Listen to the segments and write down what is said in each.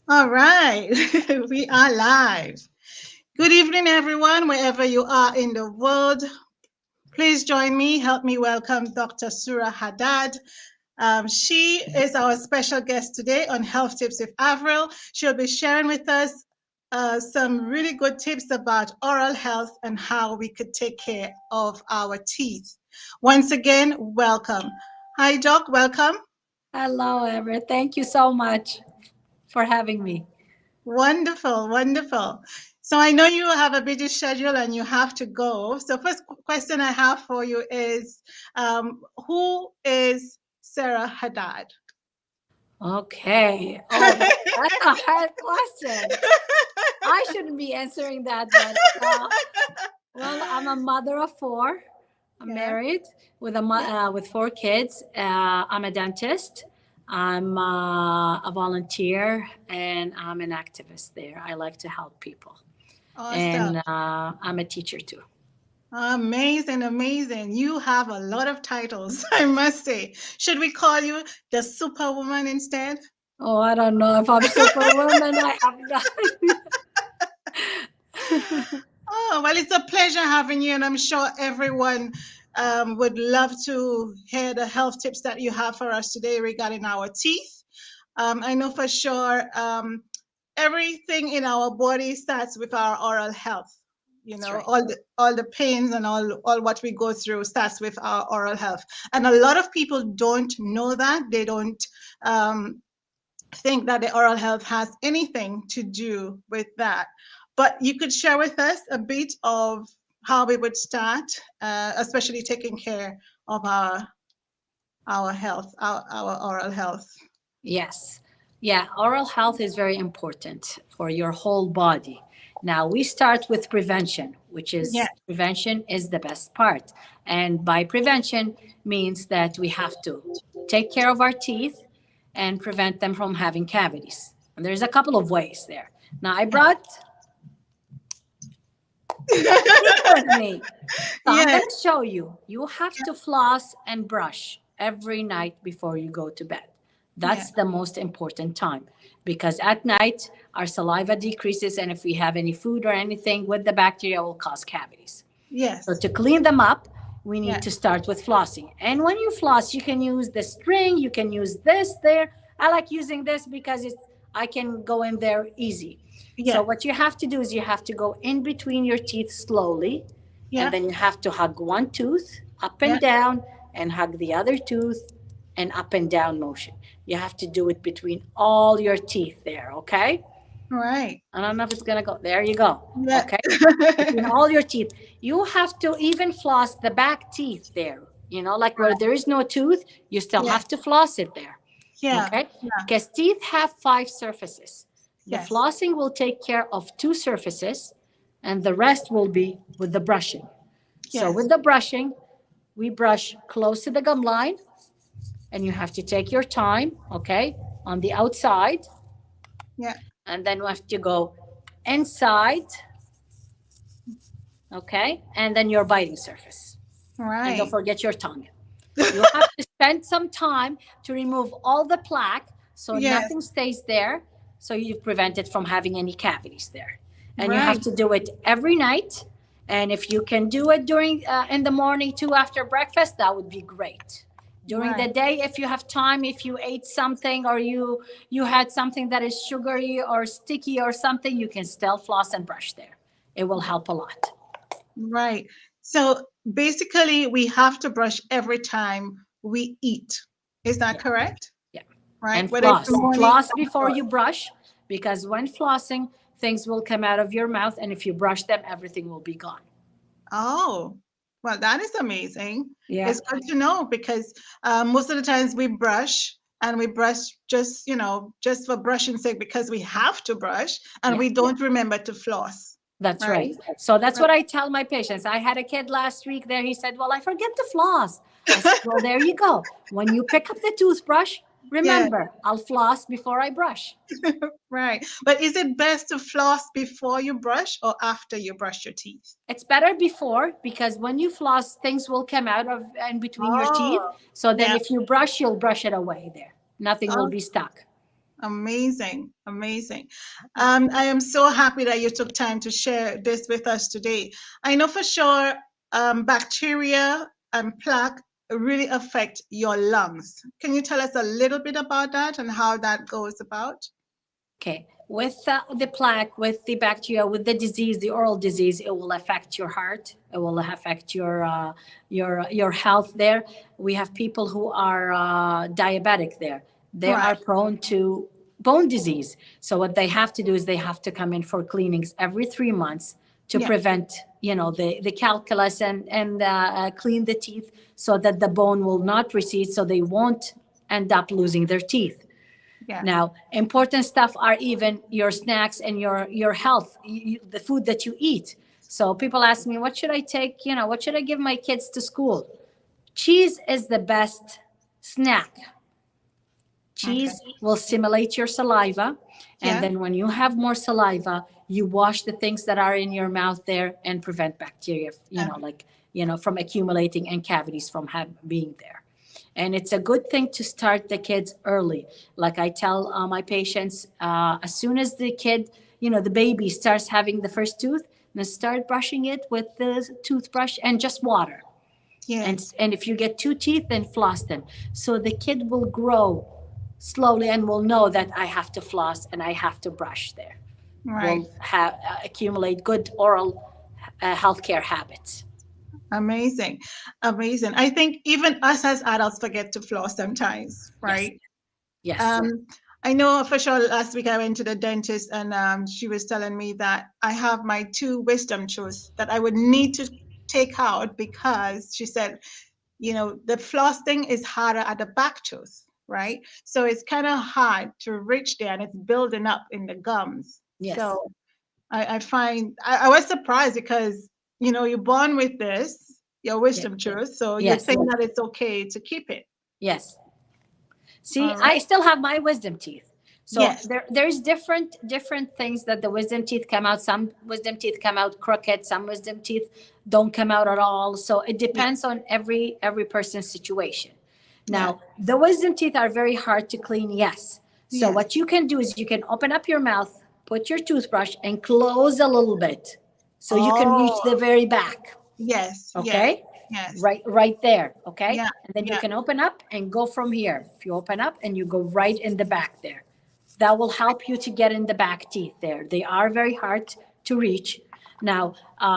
All right, we are live. Good evening, everyone, wherever you are in the world. Please join me. Help me welcome Dr. Sura Hadad. She is our special guest today on Health Tips with Avril. She'll be sharing with us some really good tips about oral health and how we could take care of our teeth. Once again, welcome. Hi, Doc. Welcome. Hello, Ever. Thank you so much for having me. Wonderful, wonderful. So I know you have a busy schedule and you have to go. So first question I have for you is, who is Sarah Haddad? Okay. Oh, that's a hard question. I shouldn't be answering that, but well, I'm a mother of four. I'm Yeah, married with with four kids. I'm a dentist. I'm a volunteer, and I'm an activist there. I like to help people, awesome. and I'm a teacher too. Amazing, amazing. You have a lot of titles, I must say. Should we call you the Superwoman instead? Oh, I don't know if I'm superwoman. I have not. Oh, well, it's a pleasure having you, and I'm sure everyone would love to hear the health tips that you have for us today regarding our teeth. I know for sure everything in our body starts with our oral health. You That's know, right. all the pains and all what we go through starts with our oral health. And a lot of people don't know that. They don't um, think that the oral health has anything to do with that. But you could share with us a bit of how we would start, especially taking care of our health, our oral health. Yes. Yeah, oral health is very important for your whole body. Now, we start with prevention, which Yeah. is prevention is the best part. And by prevention means that we have to take care of our teeth and prevent them from having cavities. And there's a couple of ways there. Now, I brought teeth with me. So I'm Yes. going to show you. You have to floss and brush every night before you go to bed. Yeah. That's the most important time because at night our saliva decreases, and if we have any food or anything with the bacteria, will cause cavities. So Yes. to clean them up, we Yeah. need to start with flossing. And when you floss, you can use the string, you can use this there. I like using this because I can go in there easy. So Yeah. what you have to do is you have to go in between your teeth slowly, and Yeah. then you have to hug one tooth up Yeah. and down and hug the other tooth and up and down motion. You have to do it between all your teeth there, okay? Right. I don't know if it's gonna go. There you go. Yeah. Okay. Between all your teeth. You have to even floss the back teeth there. Like where there is no tooth, you still Yeah. have to floss it there. Yeah. Okay. Yeah. Because teeth have five surfaces. The Yes. flossing will take care of two surfaces, and the rest will be with the brushing. So Yes. with the brushing, we brush close to the gum line, and you have to take your time, okay, on the outside, Yeah. and then we have to go inside, okay, and then your biting surface. And don't Right. forget your tongue. You have to spend some time to remove all the plaque so Yes. nothing stays there, so you prevent it from having any cavities there. And you have Right. to do it every night. And if you can do it during in the morning too after breakfast, that would be great. During Right. the day, if you have time, if you ate something or you had something that is sugary or sticky or something, you can still floss and brush there. It will help a lot. Right. So basically, we have to brush every time we eat. Is that Yeah. correct? Yeah. Right. And Whether it's floss. the morning Floss or before after. you brush, because when flossing, things will come out of your mouth, and if you brush them, everything will be gone. Oh, well, that is amazing. Yeah. It's good to know because most of the times we brush and we brush just, just for brushing sake because we have to brush and Yeah. we don't remember to floss. That's Right. right. So that's Right. what I tell my patients. I had a kid last week there. He said, "Well, I forget to floss." I said, "Well, there you go. When you pick up the toothbrush, Yeah. remember, I'll floss before I brush." Right. But is it best to floss before you brush or after you brush your teeth? It's better before because when you floss, things will come out of and between your teeth. Oh, So then yeah. if you brush, you'll brush it away there. Nothing will Oh, be stuck. Amazing, amazing. I am so happy that you took time to share this with us today. I know for sure bacteria and plaque really affect your lungs. Can you tell us a little bit about that and how that goes about? Okay, with the plaque, with the bacteria, with the disease, the oral disease, it will affect your heart. It will affect your health. There, we have people who are diabetic. There, they Right. are prone to bone disease. So what they have to do is they have to come in for cleanings every 3 months to Yeah. prevent, the calculus and clean the teeth so that the bone will not recede, so they won't end up losing their teeth. Yeah. Now, important stuff are even your snacks and your health, the food that you eat. So people ask me, what should I take? What should I give my kids to school? Cheese is the best snack. Okay. Cheese will simulate your saliva. And Yeah. then when you have more saliva, you wash the things that are in your mouth there and prevent bacteria, from accumulating and cavities from being there. And it's a good thing to start the kids early. Like I tell my patients, as soon as the kid, the baby starts having the first tooth, then start brushing it with the toothbrush and just water. And, Yes. and if you get two teeth, then floss them. So the kid will grow slowly and will know that I have to floss and I have to brush there. Right. Will accumulate good oral healthcare habits. Amazing. Amazing. I think even us as adults forget to floss sometimes, Yes. right? Yes. Um, I know for sure last week I went to the dentist and she was telling me that I have my two wisdom truths that I would need to take out because she said, the flossing is harder at the back tooth, right? So it's kind of hard to reach there and it's building up in the gums. Yes. So I find I was surprised because you're born with this, your Yes. wisdom truth, so you Yes. think that it's okay to keep it. Yes. See, All I right. still have my wisdom teeth. So Yes. there's different things that the wisdom teeth come out. Some wisdom teeth come out crooked. Some wisdom teeth don't come out at all. So it Yeah. depends on every person's situation. Yeah. Now, the wisdom teeth are very hard to clean, yes. So Yes. what you can do is you can open up your mouth, put your toothbrush, and close a little bit so you can reach Oh, the very back. yes. Yes. Okay? Yes. Right there. Okay? Yeah. And then you Yeah. can open up and go from here. If you open up and you go right in the back there, that will help you to get in the back teeth there. They are very hard to reach. Now,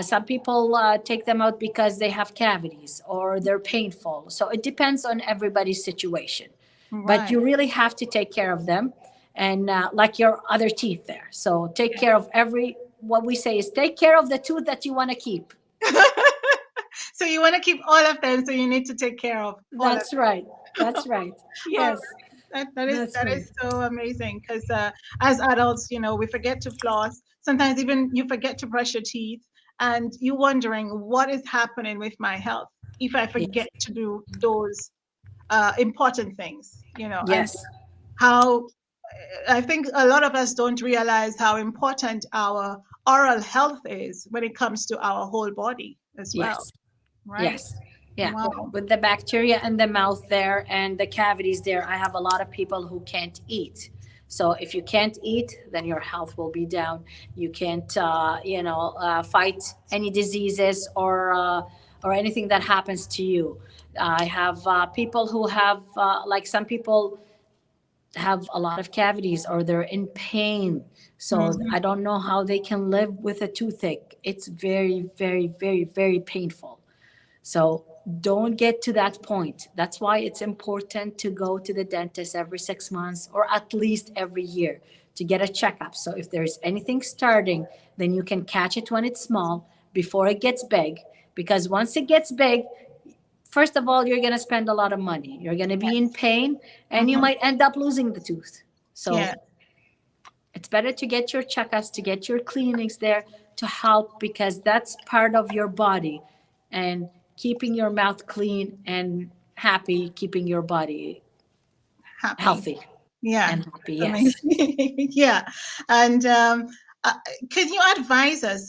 some people take them out because they have cavities or they're painful. So it depends on everybody's situation. But Right. you really have to take care of them and like your other teeth there. So take care of what we say is take care of the tooth that you want to keep. So you want to keep all of them, so you need to take care of all of That's right. That's right. All Yes, right. That is that's that right. is so amazing because as adults, we forget to floss. Sometimes even you forget to brush your teeth, and you wondering what is happening with my health if I Yes. forget to do those important things. And Yes. how I think a lot of us don't realize how important our oral health is when it comes to our whole body as well, Yes. right? Yes. Yeah. Wow. With the bacteria in the mouth there and the cavities there, I have a lot of people who can't eat. So if you can't eat, then your health will be down. You can't, fight any diseases or anything that happens to you. I have people who have, like some people have a lot of cavities or they're in pain. So I Mhm. don't know how they can live with a toothache. It's very, very, very, very painful. So don't get to that point. That's why it's important to go to the dentist every 6 months or at least every year to get a checkup. So if there's anything starting, then you can catch it when it's small before it gets big. Because once it gets big, first of all, you're going to spend a lot of money. You're going to be in pain and you Mhm. might end up losing the tooth. So Yeah. it's better to get your checkups, to get your cleanings there to help because that's part of your body and keeping your mouth clean and happy, keeping your body Happy. healthy Yeah, and happy. that's Yes. amazing. Yeah. And uh, can you advise us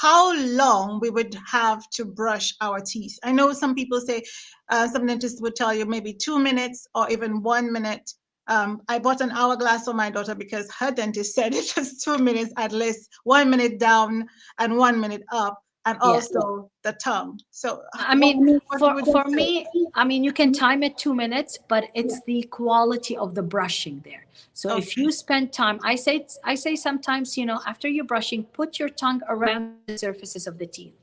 how long we would have to brush our teeth? I know some people say some dentists would tell you maybe 2 minutes or even 1 minute I bought an hourglass for my daughter because her dentist said it was 2 minutes at least, 1 minute down and 1 minute up, and Yes. also the tongue. So I mean, what for would you for say? me, I mean, you can time it 2 minutes, but it's the quality of the brushing there. So if Okay. you spend time, I say sometimes, after you're brushing, put your tongue around the surfaces of the teeth.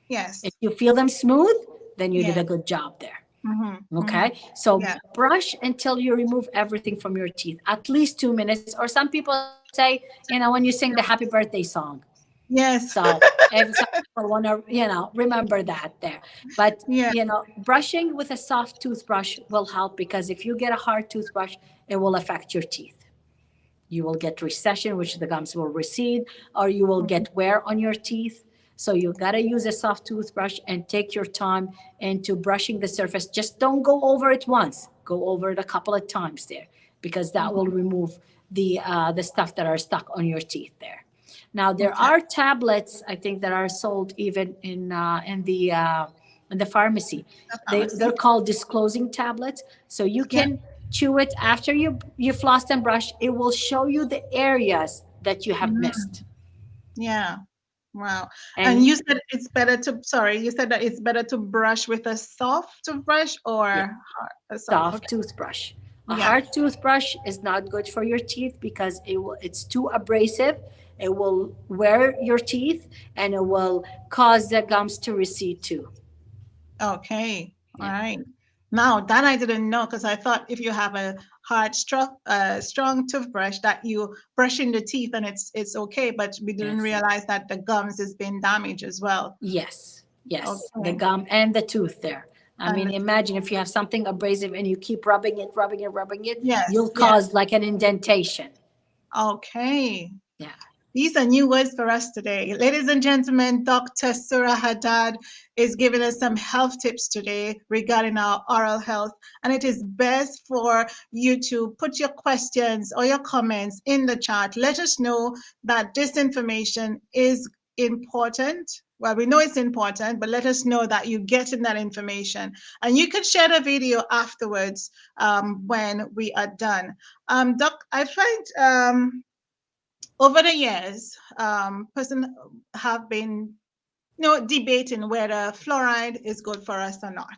If Yes. you feel them smooth, then you did a Yeah. good job there. Mm-hmm. Mm-hmm. Okay. So Yeah. brush until you remove everything from your teeth, at least 2 minutes. Or some people say, when you sing the happy birthday song. Yes. So if some people want to, remember that there. But, Yeah. brushing with a soft toothbrush will help, because if you get a hard toothbrush, it will affect your teeth. You will get recession, which the gums will recede, or you will get wear on your teeth. So you got to use a soft toothbrush and take your time into brushing the surface. Just don't go over it once. Go over it a couple of times there, because that will remove the stuff that are stuck on your teeth there. Now there Okay. are tablets, I think, that are sold even in the pharmacy. The They're pharmacy. called disclosing tablets. So you Yeah. can chew it after you floss and brush. It will show you the areas that you have Mhm. missed. Yeah. Wow. And And you said it's better to, sorry, you said that it's better to brush with a soft brush or yeah, hard, a soft. soft Okay. toothbrush. A Yeah. hard toothbrush is not good for your teeth, because it's too abrasive. It will wear your teeth, and it will cause the gums to recede too. Okay. All Yeah. right. Now that I didn't know, because I thought if you have a strong toothbrush that you brush in the teeth and it's okay, but we didn't Yes. realize that the gums has been damaged as well. Yes, yes, the Okay. gum and the tooth there. I And mean, imagine if you have something abrasive and you keep rubbing it, rubbing it, rubbing it, yes, you'll yes. cause like an indentation. Okay. Yeah. These are new words for us today. Ladies and gentlemen, Dr. Sura Hadad is giving us some health tips today regarding our oral health. And it is best for you to put your questions or your comments in the chat. Let us know that this information is important. Well, we know it's important, but let us know that you're getting that information. And you can share the video afterwards when we are done. Doc, I find over the years, person have been, debating whether fluoride is good for us or not.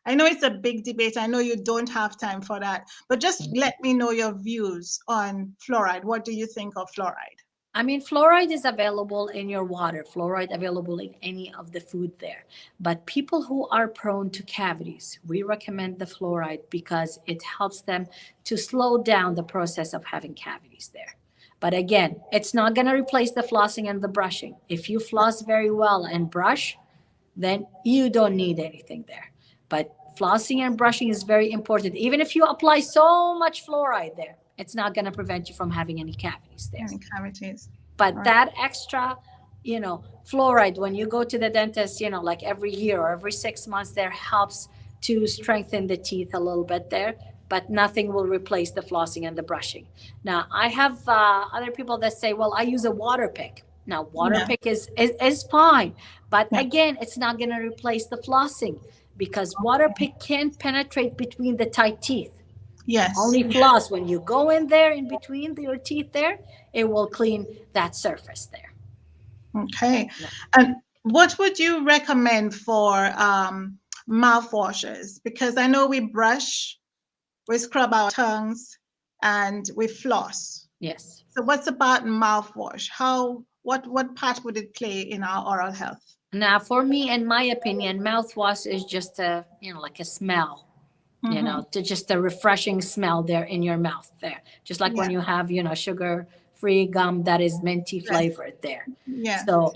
I know it's a big debate. I know you don't have time for that, but just let me know your views on fluoride. What do you think of fluoride? I mean, fluoride is available in your water, fluoride available in any of the food there. But people who are prone to cavities, we recommend the fluoride because it helps them to slow down the process of having cavities there. But again, it's not going to replace the flossing and the brushing. If you floss very well and brush, then you don't need anything there. But flossing and brushing is very important. Even if you apply so much fluoride there, it's not going to prevent you from having any cavities there. Any cavities? But All right. that extra, fluoride, when you go to the dentist, like every year or every 6 months, there helps to strengthen the teeth a little bit there. But nothing will replace the flossing and the brushing. Now, I have other people that say, well, I use a water pick. Now, water Yeah. pick is fine. But Yeah. again, it's not going to replace the flossing, because water pick can penetrate between the tight teeth. Yes. Only floss, when you go in there in between your teeth there, it will clean that surface there. Okay. Yeah. And what would you recommend for mouthwashes? Because I know we brush, we scrub our tongues, and we floss. Yes. So what's about mouthwash? What part would it play in our oral health? Now, for me, in my opinion, mouthwash is just like a smell, Mm-hmm. to just a refreshing smell there in your mouth there. Just like Yeah. when you have, sugar-free gum that is minty Yes. flavored there. Yes. So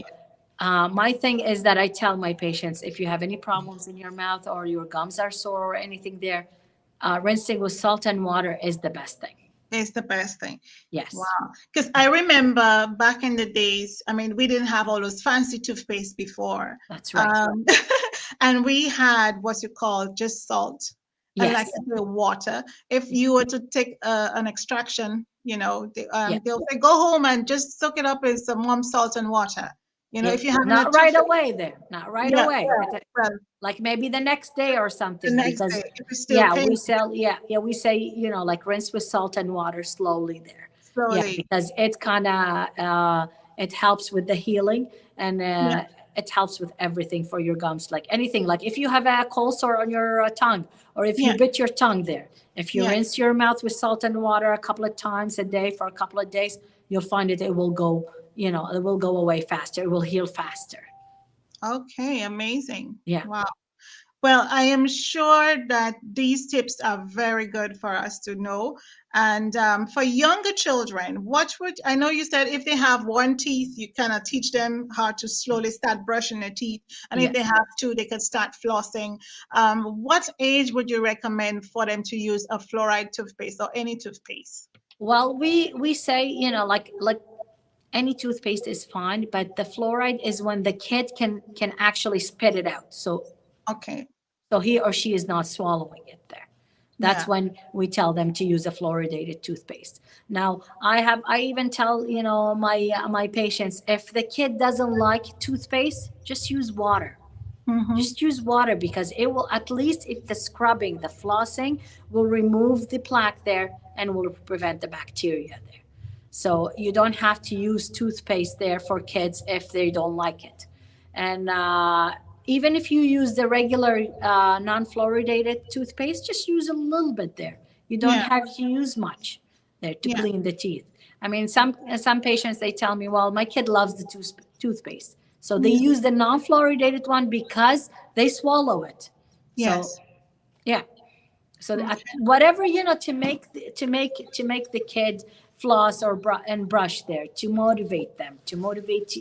my thing is that I tell my patients, if you have any problems in your mouth or your gums are sore or anything there, rinsing with salt and water is the best thing. It's the best thing. Yes. Wow. Because I remember back in the days, I mean, we didn't have all those fancy toothpaste before. That's right. And we had what you call just salt and like Yes. the water. If you were to take an extraction, Yeah. they'll say, go home and just soak it up in some warm salt and water. Yeah, If you're having a not right toothache, away there, not right yeah, away. well, Like maybe the next day or the something, next day, because if it's still yeah, we painful, sell, yeah, we say, like rinse with salt and water slowly there. Yeah, slowly. because it kind of it helps with the healing, and Yeah, it helps with everything for your gums, like anything, like if you have a cold sore on your tongue, or if you yeah, bit your tongue there, if you yeah. rinse your mouth with salt and water a couple of times a day for a couple of days, you'll find it will go, it will go away faster, it will heal faster. Okay, amazing. Yeah. Wow. Well, I am sure that these tips are very good for us to know. And for younger children, what would I know you said if they have one teeth, you kind of teach them how to slowly start brushing their teeth. And if they Yes. have two, they could start flossing. What age would you recommend for them to use a fluoride toothpaste or any toothpaste? Well, we say, like any toothpaste is fine, but the fluoride is when the kid can actually spit it out. Okay. So he or she is not swallowing it there. That's Yeah. when we tell them to use a fluoridated toothpaste. Now, I even tell, my patients, if the kid doesn't like toothpaste, just use water. Mm-hmm. Just use water, because it will, at least if the scrubbing, the flossing will remove the plaque there and will prevent the bacteria there. So you don't have to use toothpaste there for kids if they don't like it. And even if you use the regular non-fluoridated toothpaste, just use a little bit there. You don't Yeah. have to use much there to Yeah. clean the teeth. I mean, some patients, they tell me, well, my kid loves the toothpaste. So they Yeah. use the non-fluoridated one because they swallow it. So Yes. yeah. So Okay. whatever, to make the kid floss or and brush there, to motivate them, to motivate,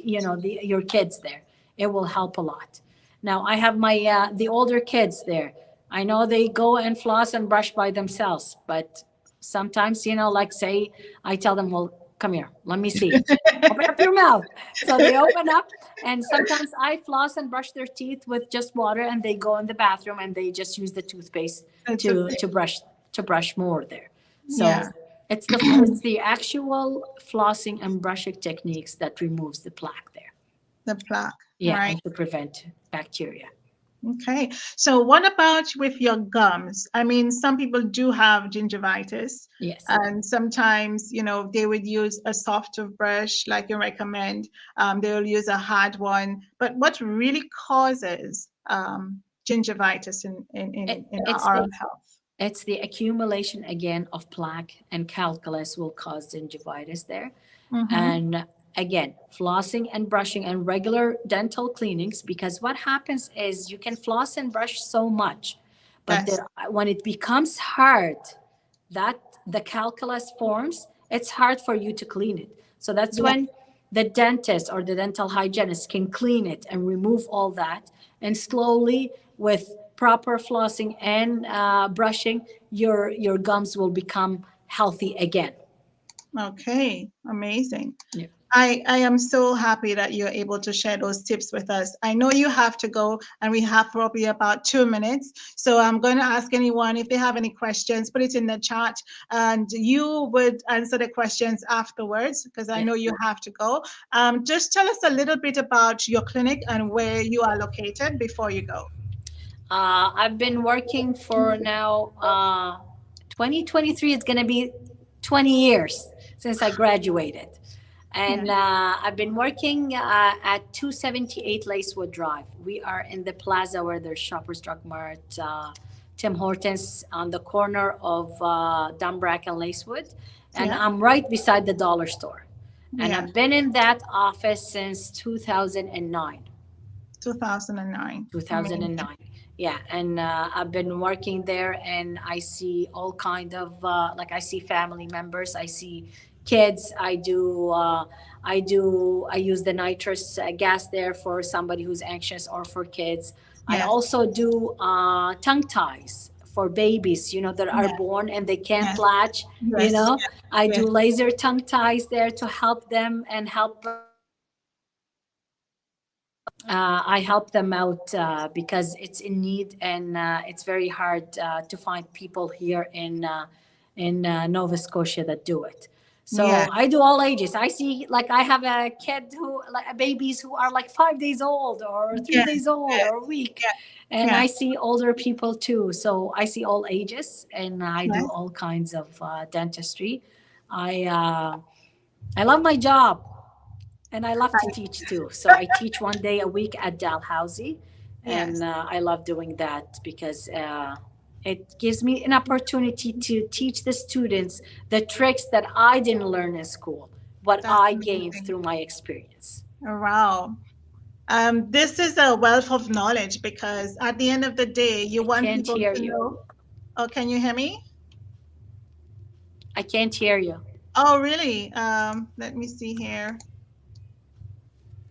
your kids there, it will help a lot. Now I have my the older kids there. I know they go and floss and brush by themselves, but sometimes, like, say, I tell them, well, come here, let me see, open up your mouth. So they open up, and sometimes I floss and brush their teeth with just water, and they go in the bathroom and they just use the toothpaste It's to okay. to brush to brush more there. So Yeah. it's the actual flossing and brushing techniques that removes the plaque there. The plaque, Yeah, right? and to prevent bacteria. Okay. So what about with your gums? I mean, some people do have gingivitis, Yes. and sometimes, they would use a soft toothbrush like you recommend. They will use a hard one. But what really causes gingivitis It, in it's our the oral health? it's the accumulation again of plaque and calculus will cause gingivitis there. Mm-hmm. And again, flossing and brushing and regular dental cleanings, because what happens is you can floss and brush so much, but Yes. there, when it becomes hard, that the calculus forms, it's hard for you to clean it. So that's Yeah. when the dentist or the dental hygienist can clean it and remove all that, and slowly, with proper flossing and brushing, your gums will become healthy again. Okay. Amazing. Yeah. I am so happy that you're able to share those tips with us. I know you have to go, and we have probably about 2 minutes. So I'm going to ask anyone if they have any questions, put it in the chat, and you would answer the questions afterwards because I Yeah. know you have to go. Just tell us a little bit about your clinic and where you are located before you go. I've been working for now 2023. It's going to be 20 years since I graduated. Yeah. And I've been working at 278 Lacewood Drive. We are in the plaza where there's Shoppers Drug Mart, Tim Hortons, on the corner of Dumbrack and Lacewood. And Yeah. I'm right beside the dollar store. And Yeah. I've been in that office since 2009. 2009. Amazing. 2009. Yeah, and I've been working there, and I see all kind of like, I see family members, I see kids. I use the nitrous gas there for somebody who's anxious or for kids. I Yes. also do tongue ties for babies, that are Yes. born and they can't Yes. latch. Yes. I do Yes. laser tongue ties there to help them and help I help them out because it's in need, and it's very hard to find people here in Nova Scotia that do it. Yeah. So I do all ages. I see, like, I have a kid who, like, babies who are like 5 days old or three Yeah. days old Yeah. or a week. And Yeah. I see older people too. So I see all ages, and I do Right. all kinds of dentistry. I, uh, I love my job. And I love to teach too. So I teach 1 day a week at Dalhousie, Yes. and I love doing that because it gives me an opportunity to teach the students the tricks that I didn't learn in school, what That's I gained amazing. through my experience. Wow. This is a wealth of knowledge because at the end of the day, you I want can't people hear to you. know. Oh, can you hear me? I can't hear you. Oh, really? Let me see here.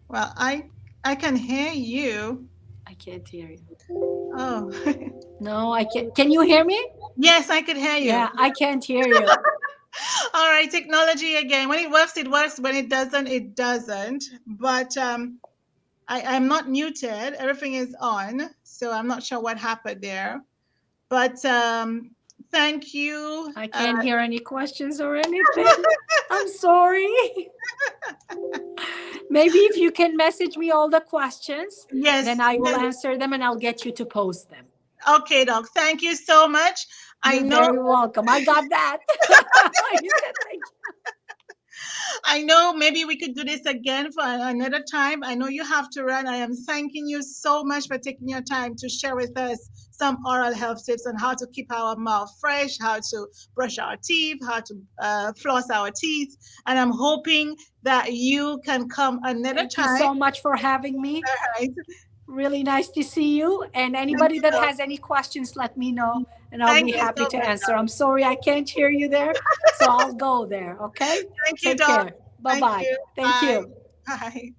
Well, I can hear you. I can't hear you. Oh, No, I can't. Can you hear me? yes, I could hear you. Yeah, I can't hear you. All right, technology again. When it works, it works. When it doesn't, it doesn't. But I'm not muted. Everything is on, so I'm not sure what happened there. But thank you. I can't hear any questions or anything. I'm sorry. Maybe if you can message me all the questions, Yes, then I will yes. answer them and I'll get you to post them. Okay, Doc. Thank you so much. I You're know very welcome. I got that. You said thank you. I know maybe we could do this again for another time. I know you have to run. I am thanking you so much for taking your time to share with us some oral health tips on how to keep our mouth fresh, how to brush our teeth, how to floss our teeth. And I'm hoping that you can come another Thank you time. so much for having me. All right. Really nice to see you. And Thank anybody you, that Doc. has any questions, let me know and I'll Thank be you happy so to much, answer. Doc. I'm sorry I can't hear you there. So I'll go there. Okay. Thank you, Take Doc. care. Bye Thank bye. you. Thank Bye. you. Bye.